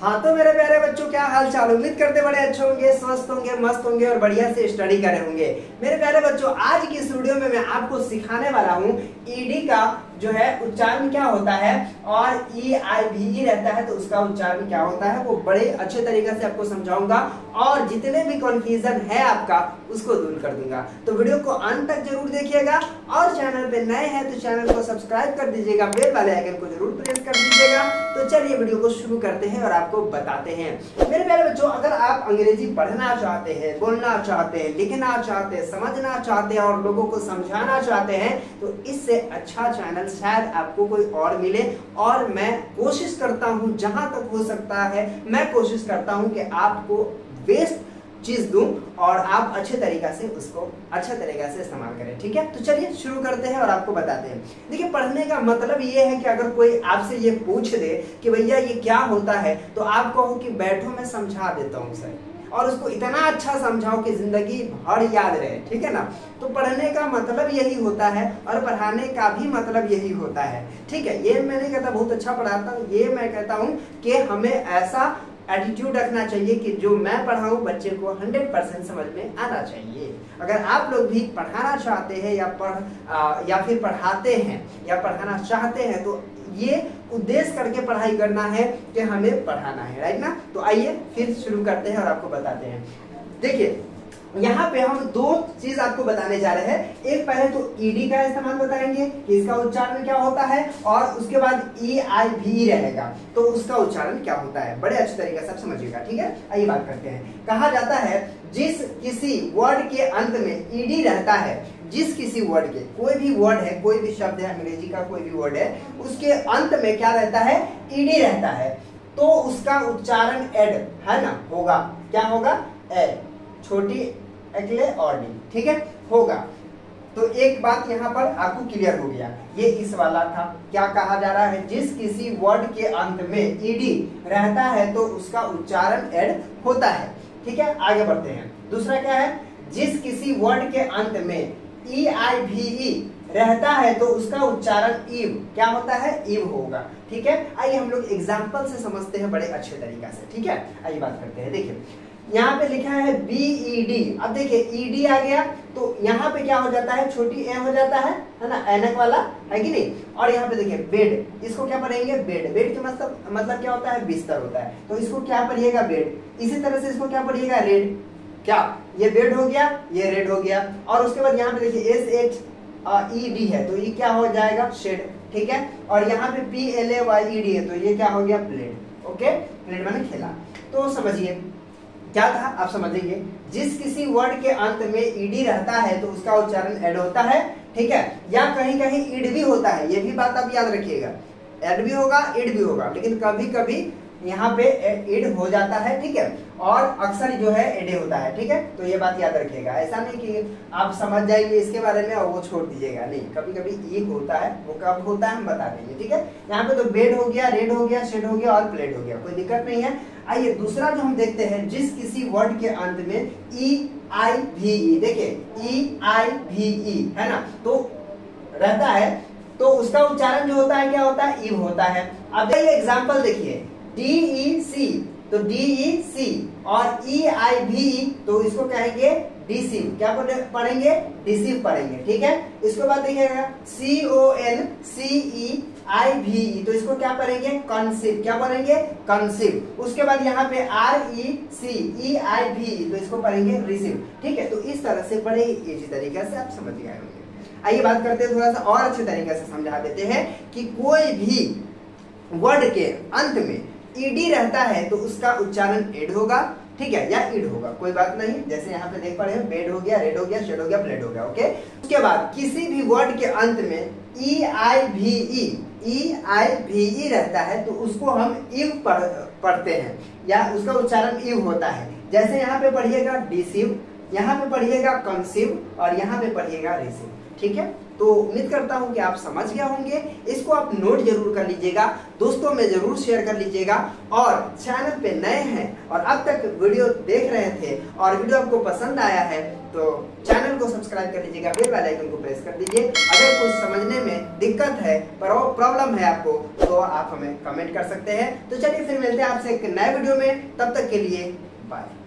हाँ तो मेरे प्यारे बच्चों, क्या हाल चाल। उम्मीद करते बड़े अच्छे होंगे, स्वस्थ होंगे, मस्त होंगे और बढ़िया से स्टडी कर रहे होंगे। मेरे प्यारे बच्चों, आज की इस वीडियो में मैं आपको सिखाने वाला हूँ ईडी का जो है उच्चारण क्या होता है और EIVE रहता है तो उसका उच्चारण क्या होता है, वो बड़े अच्छे तरीके से आपको समझाऊंगा और जितने भी कंफ्यूजन है आपका उसको दूर कर दूंगा। तो वीडियो को अंत तक जरूर देखिएगा और चैनल पे नए हैं तो चैनल को सब्सक्राइब कर दीजिएगा, बेल वाले आइकन को जरूर प्रेस कर दीजिएगा। तो चलिए वीडियो को शुरू करते हैं और आपको बताते हैं। मेरे प्यारे बच्चों, अगर आप अंग्रेजी पढ़ना चाहते हैं, बोलना चाहते हैं, लिखना चाहते हैं, समझना चाहते हैं और लोगों को समझाना चाहते हैं तो इससे अच्छा चैनल शायद आपको कोई और मिले। और मैं कोशिश करता हूं, जहां तक हो सकता है मैं कोशिश करता हूं कि आपको बेस्ट चीज दूं और आप अच्छे तरीका से उसको अच्छे तरीका से इस्तेमाल करें। ठीक है, तो चलिए शुरू करते हैं और आपको बताते हैं। देखिए, पढ़ने का मतलब ये है कि अगर कोई आपसे ये पूछ दे कि भैया ये क्या होता है तो आप कहो कि बैठो मैं समझा देता हूँ सर, और उसको इतना अच्छा समझाओ कि जिंदगी भर याद रहे। ठीक है ना, तो पढ़ने का मतलब यही होता है और पढ़ाने का भी मतलब यही होता है। ठीक है, ये मैं नहीं कहता बहुत अच्छा पढ़ाता हूँ, ये मैं कहता हूँ कि हमें ऐसा एटीट्यूड रखना चाहिए कि जो मैं पढ़ाऊं बच्चे को 100% समझ में आना चाहिए। अगर आप लोग भी पढ़ाना चाहते हैं या फिर पढ़ाते हैं या पढ़ाना चाहते हैं तो ये उद्देश्य करके पढ़ाई करना है कि हमें पढ़ाना है, राइट ना। तो आइए फिर शुरू करते हैं और आपको बताते हैं। देखिए, यहाँ पे हम दो चीज आपको बताने जा रहे हैं। एक पहले तो ईडी का इस्तेमाल बताएंगे कि इसका उच्चारण क्या होता है, और उसके बाद EIVE रहेगा तो उसका उच्चारण क्या होता है। बड़े अच्छे तरीके से आप समझिएगा। ठीक है, आइए बात करते हैं। कहा जाता है जिस किसी वर्ड के अंत में ईडी रहता है, जिस किसी वर्ड के, कोई भी वर्ड है, कोई भी शब्द है, अंग्रेजी का कोई भी वर्ड है, उसके अंत में क्या रहता है, ईडी रहता है, तो उसका उच्चारण एड है ना होगा। क्या होगा, एड, छोटी अगले और डी। ठीक है, होगा। तो एक बात यहाँ पर आपको क्लियर हो गया, ये इस वाला था। क्या कहा जा रहा है, जिस किसी वर्ड के अंत में ईडी रहता है तो उसका उच्चारण एड होता है। ठीक है, आगे बढ़ते हैं। दूसरा क्या है, जिस किसी वर्ड के अंत में EIVE रहता है तो उसका उच्चारण ईव क्या होता है, ईव होगा। ठीक है, आइए हम लोग एग्जाम्पल से समझते हैं बड़े अच्छे तरीका से। ठीक है, आइए बात करते हैं। देखिए, यहाँ पे लिखा है BED। अब देखिए ED आ गया तो यहाँ पे क्या हो जाता है, छोटी ए हो जाता है ना, ऐनक वाला है कि नहीं। और यहाँ पे देखिए बेड, इसको क्या पढ़ेंगे, बेड। बेड का मतलब क्या होता है, बिस्तर होता है, तो इसको क्या पढ़िएगा, बेड। इसी तरह से इसको क्या पढ़िएगा, रेड। क्या, ये बेड हो गया, ये रेड हो गया। और उसके बाद यहाँ पे देखिए SHED है तो ये क्या हो जाएगा, शेड। ठीक है, और यहाँ पे PLAYED है तो ये क्या हो गया, प्लेट। ओके, प्लेट माने खेला। तो समझिए क्या था, आप समझेंगे। जिस किसी वर्ड के अंत में ईडी रहता है तो उसका उच्चारण एड होता है। ठीक है, या कहीं कहीं ईड भी होता है, ये भी बात आप याद रखिएगा। एड भी होगा, ईड भी होगा, लेकिन कभी कभी यहाँ पे ईड हो जाता है। ठीक है, और अक्सर जो है एडे होता है। ठीक है, तो ये बात याद रखिएगा। ऐसा नहीं कि आप समझ जाएंगे इसके बारे में और वो छोड़ दीजिएगा, नहीं। कभी कभी ई होता है, वो कब होता है हम बता देंगे। ठीक है, यहाँ पे तो बेड हो गया, रेड हो गया, शेड हो गया और प्लेट हो गया, कोई दिक्कत नहीं है। आइए दूसरा जो हम देखते हैं, जिस किसी वर्ड के अंत में EIVE, देखिए EIVE है ना, तो रहता है तो उसका उच्चारण जो होता है क्या होता है, ईव होता है। अब ये एग्जाम्पल देखिए, DEC तो DEC और EIVE तो इसको कहेंगे डिसीव। क्या पढ़ेंगे, डिसीव पढ़ेंगे। ठीक है, इसके बाद देखिएगा CONCEIVE तो इसको क्या पढ़ेंगे, कंसीव। क्या पढ़ेंगे, कंसीव। उसके बाद यहाँ पे RECEIVE तो इसको पढ़ेंगे रिसीव। ठीक है, तो इस तरह से बड़े इजी तरीके से आप समझ गए होंगे। आइए बात करते हैं, थोड़ा सा और अच्छे तरीके से समझा देते हैं कि कोई भी वर्ड के अंत में ईडी रहता है तो उसका उच्चारण एड होगा। ठीक है, या ईड होगा, कोई बात नहीं। जैसे यहाँ पे देख पा रहे हैं, बेड हो गया, रेड हो गया, शेड हो गया, प्लेट हो गया। ओके, उसके बाद किसी भी वर्ड के अंत में EIVE रहता है तो उसको हम ईव पढ़ते हैं या उसका उच्चारण ईव होता है। जैसे यहाँ पे पढ़िएगा डिसीव, यहाँ पे पढ़िएगा कंसीव और यहाँ पे पढ़िएगा रिसीव। ठीक है, तो उम्मीद करता हूं कि आप समझ गए होंगे। इसको आप नोट जरूर कर लीजिएगा, दोस्तों में जरूर शेयर कर लीजिएगा, और चैनल पे नए हैं और अब तक वीडियो देख रहे थे और वीडियो आपको पसंद आया है तो चैनल को सब्सक्राइब कर लीजिएगा, बेल आइकन को प्रेस कर दीजिए। अगर कुछ समझने में दिक्कत है, प्रॉब्लम है आपको, तो आप हमें कमेंट कर सकते हैं। तो चलिए फिर मिलते हैं आपसे एक नए वीडियो में, तब तक के लिए बाय।